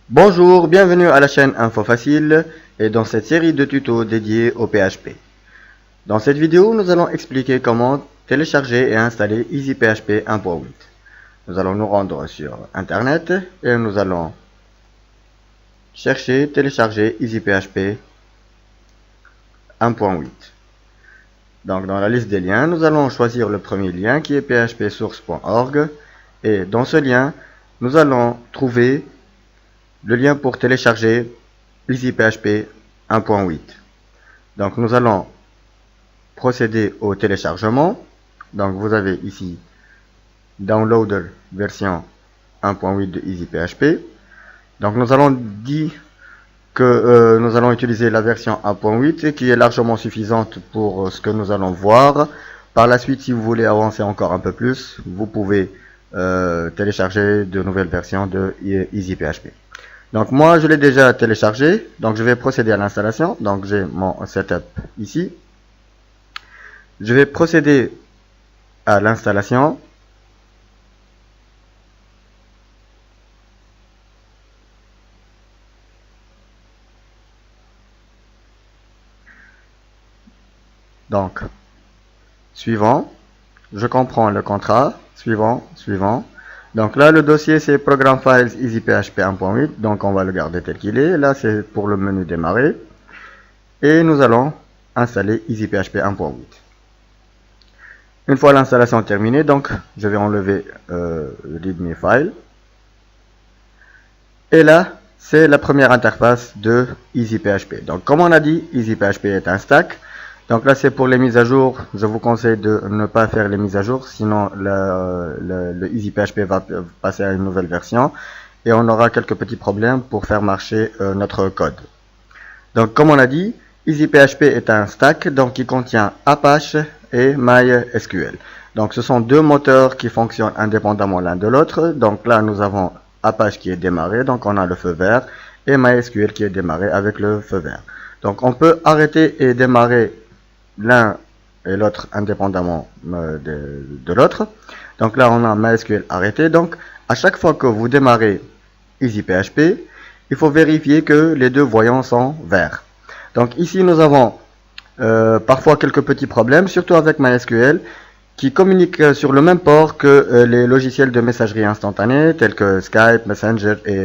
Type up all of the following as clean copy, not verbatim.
Bonjour, bienvenue à la chaîne Info Facile et dans cette série de tutos dédiés au PHP. Dans cette vidéo, nous allons expliquer comment télécharger et installer EasyPHP 1.8. Nous allons nous rendre sur Internet et nous allons chercher télécharger EasyPHP 1.8. Donc dans la liste des liens, nous allons choisir le premier lien qui est phpsource.org et dans ce lien, nous allons trouver le lien pour télécharger EasyPHP 1.8. Donc nous allons procéder au téléchargement. Donc vous avez ici Downloader version 1.8 de EasyPHP. Donc nous allons dire que nous allons utiliser la version 1.8 qui est largement suffisante pour ce que nous allons voir. Par la suite, si vous voulez avancer encore un peu plus, vous pouvez télécharger de nouvelles versions de EasyPHP. Donc moi je l'ai déjà téléchargé, donc je vais procéder à l'installation. Donc j'ai mon setup ici. Je vais procéder à l'installation. Donc suivant, je comprends le contrat, suivant. Donc là, le dossier, c'est Program Files EasyPHP 1.8. Donc on va le garder tel qu'il est. Là, c'est pour le menu démarrer. Et nous allons installer EasyPHP 1.8. Une fois l'installation terminée, donc je vais enlever le readme file. Et là, c'est la première interface de EasyPHP. Donc comme on a dit, EasyPHP est un stack. Donc là, c'est pour les mises à jour. Je vous conseille de ne pas faire les mises à jour, sinon le EasyPHP va passer à une nouvelle version et on aura quelques petits problèmes pour faire marcher notre code. Donc comme on a dit, EasyPHP est un stack donc qui contient Apache et MySQL. Donc ce sont deux moteurs qui fonctionnent indépendamment l'un de l'autre. Donc là, nous avons Apache qui est démarré, donc on a le feu vert, et MySQL qui est démarré avec le feu vert. Donc on peut arrêter et démarrer l'un et l'autre indépendamment de l'autre. Donc là on a MySQL arrêté. Donc à chaque fois que vous démarrez EasyPHP, il faut vérifier que les deux voyants sont verts. Donc ici nous avons parfois quelques petits problèmes, surtout avec MySQL qui communique sur le même port que les logiciels de messagerie instantanée tels que Skype, Messenger et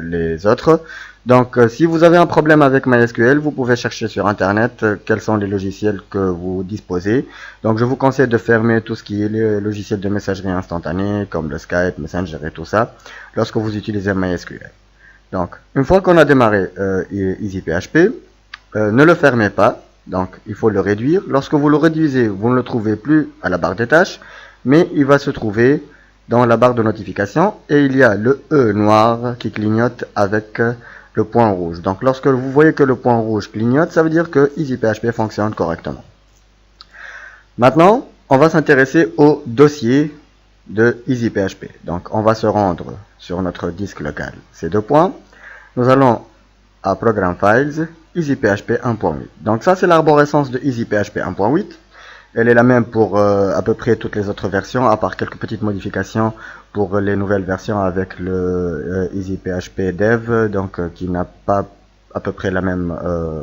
les autres. Donc si vous avez un problème avec MySQL, vous pouvez chercher sur internet quels sont les logiciels que vous disposez. Donc je vous conseille de fermer tout ce qui est les logiciels de messagerie instantanée comme le Skype, Messenger et tout ça lorsque vous utilisez MySQL. Donc une fois qu'on a démarré EasyPHP, ne le fermez pas. Donc il faut le réduire. Lorsque vous le réduisez, vous ne le trouvez plus à la barre des tâches, mais il va se trouver dans la barre de notification et il y a le E noir qui clignote avec le point rouge. Donc lorsque vous voyez que le point rouge clignote, ça veut dire que EasyPHP fonctionne correctement. Maintenant, on va s'intéresser au dossier de EasyPHP. Donc on va se rendre sur notre disque local. Ces deux points. Nous allons à Program Files, EasyPHP 1.8. Donc ça c'est l'arborescence de EasyPHP 1.8. Elle est la même pour à peu près toutes les autres versions, à part quelques petites modifications pour les nouvelles versions avec le EasyPHP Dev, donc qui n'a pas à peu près la même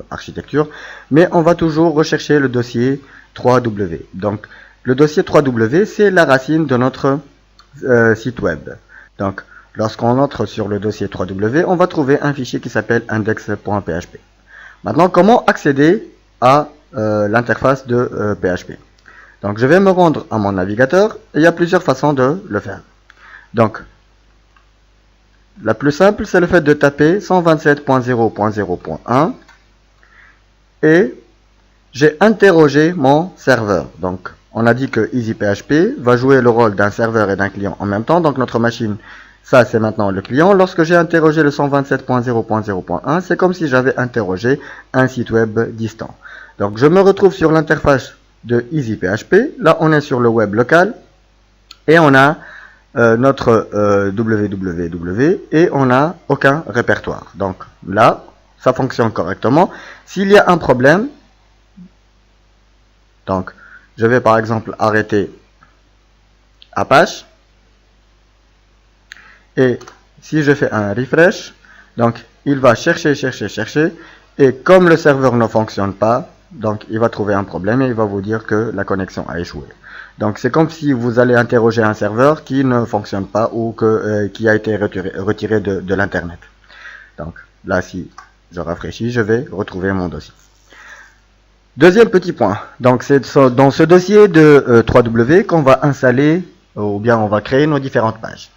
architecture. Mais on va toujours rechercher le dossier 3W. Donc le dossier 3W, c'est la racine de notre site web. Donc lorsqu'on entre sur le dossier 3W, on va trouver un fichier qui s'appelle index.php. Maintenant, comment accéder à l'interface de PHP. Donc je vais me rendre à mon navigateur et il y a plusieurs façons de le faire. Donc la plus simple, c'est le fait de taper 127.0.0.1 et j'ai interrogé mon serveur. Donc on a dit que EasyPHP va jouer le rôle d'un serveur et d'un client en même temps. Donc notre machine, ça c'est maintenant le client. Lorsque j'ai interrogé le 127.0.0.1, c'est comme si j'avais interrogé un site web distant. Donc je me retrouve sur l'interface de EasyPHP. Là on est sur le web local. Et on a notre www et on n'a aucun répertoire. Donc là, ça fonctionne correctement. S'il y a un problème, donc je vais par exemple arrêter Apache. Et si je fais un refresh, donc il va chercher. Et comme le serveur ne fonctionne pas, donc il va trouver un problème et il va vous dire que la connexion a échoué. Donc c'est comme si vous allez interroger un serveur qui ne fonctionne pas ou qui a été retiré de l'internet. Donc là, si je rafraîchis, je vais retrouver mon dossier. Deuxième petit point, donc c'est dans ce dossier de 3W qu'on va installer ou bien on va créer nos différentes pages.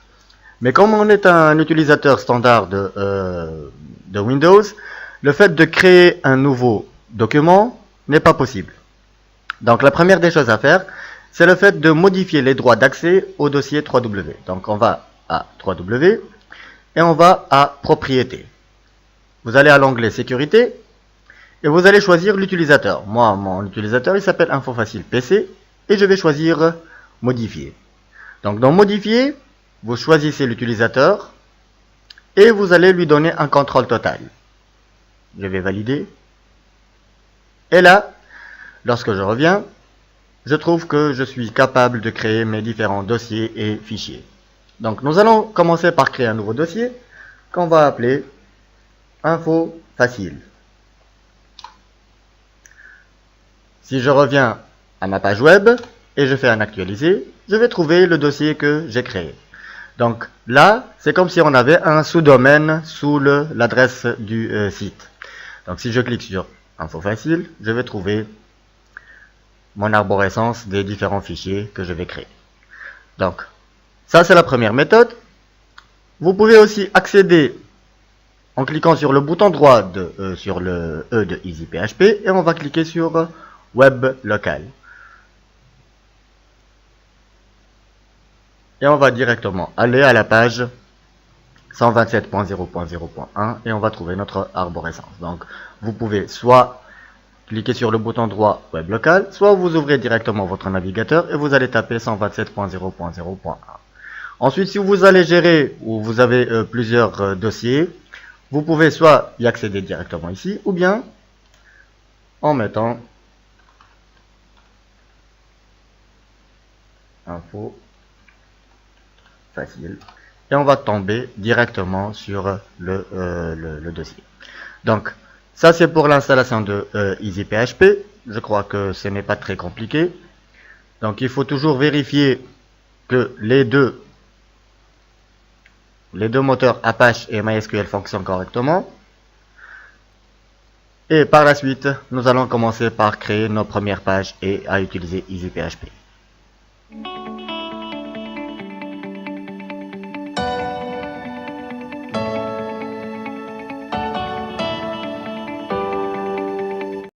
Mais comme on est un utilisateur standard de Windows, le fait de créer un nouveau document n'est pas possible. Donc la première des choses à faire, c'est le fait de modifier les droits d'accès au dossier 3W. Donc on va à 3W et on va à Propriétés. Vous allez à l'onglet Sécurité et vous allez choisir l'utilisateur. Moi, mon utilisateur, il s'appelle InfoFacile PC et je vais choisir Modifier. Donc dans Modifier, vous choisissez l'utilisateur et vous allez lui donner un contrôle total. Je vais valider. Et là, lorsque je reviens, je trouve que je suis capable de créer mes différents dossiers et fichiers. Donc nous allons commencer par créer un nouveau dossier qu'on va appeler Info Facile. Si je reviens à ma page web et je fais un actualiser, je vais trouver le dossier que j'ai créé. Donc là, c'est comme si on avait un sous-domaine sous l'adresse du site. Donc si je clique sur Info Facile, je vais trouver mon arborescence des différents fichiers que je vais créer. Donc ça, c'est la première méthode. Vous pouvez aussi accéder en cliquant sur le bouton droit sur le E de EasyPHP et on va cliquer sur Web Local. Et on va directement aller à la page 127.0.0.1 et on va trouver notre arborescence. Donc vous pouvez soit cliquer sur le bouton droit Web Local, soit vous ouvrez directement votre navigateur et vous allez taper 127.0.0.1. Ensuite, si vous allez gérer ou vous avez plusieurs dossiers, vous pouvez soit y accéder directement ici ou bien en mettant Info Facile et on va tomber directement sur le dossier. Donc ça, c'est pour l'installation de EasyPHP. Je crois que ce n'est pas très compliqué. Donc il faut toujours vérifier que les deux moteurs Apache et MySQL fonctionnent correctement. Et par la suite, nous allons commencer par créer nos premières pages et à utiliser EasyPHP.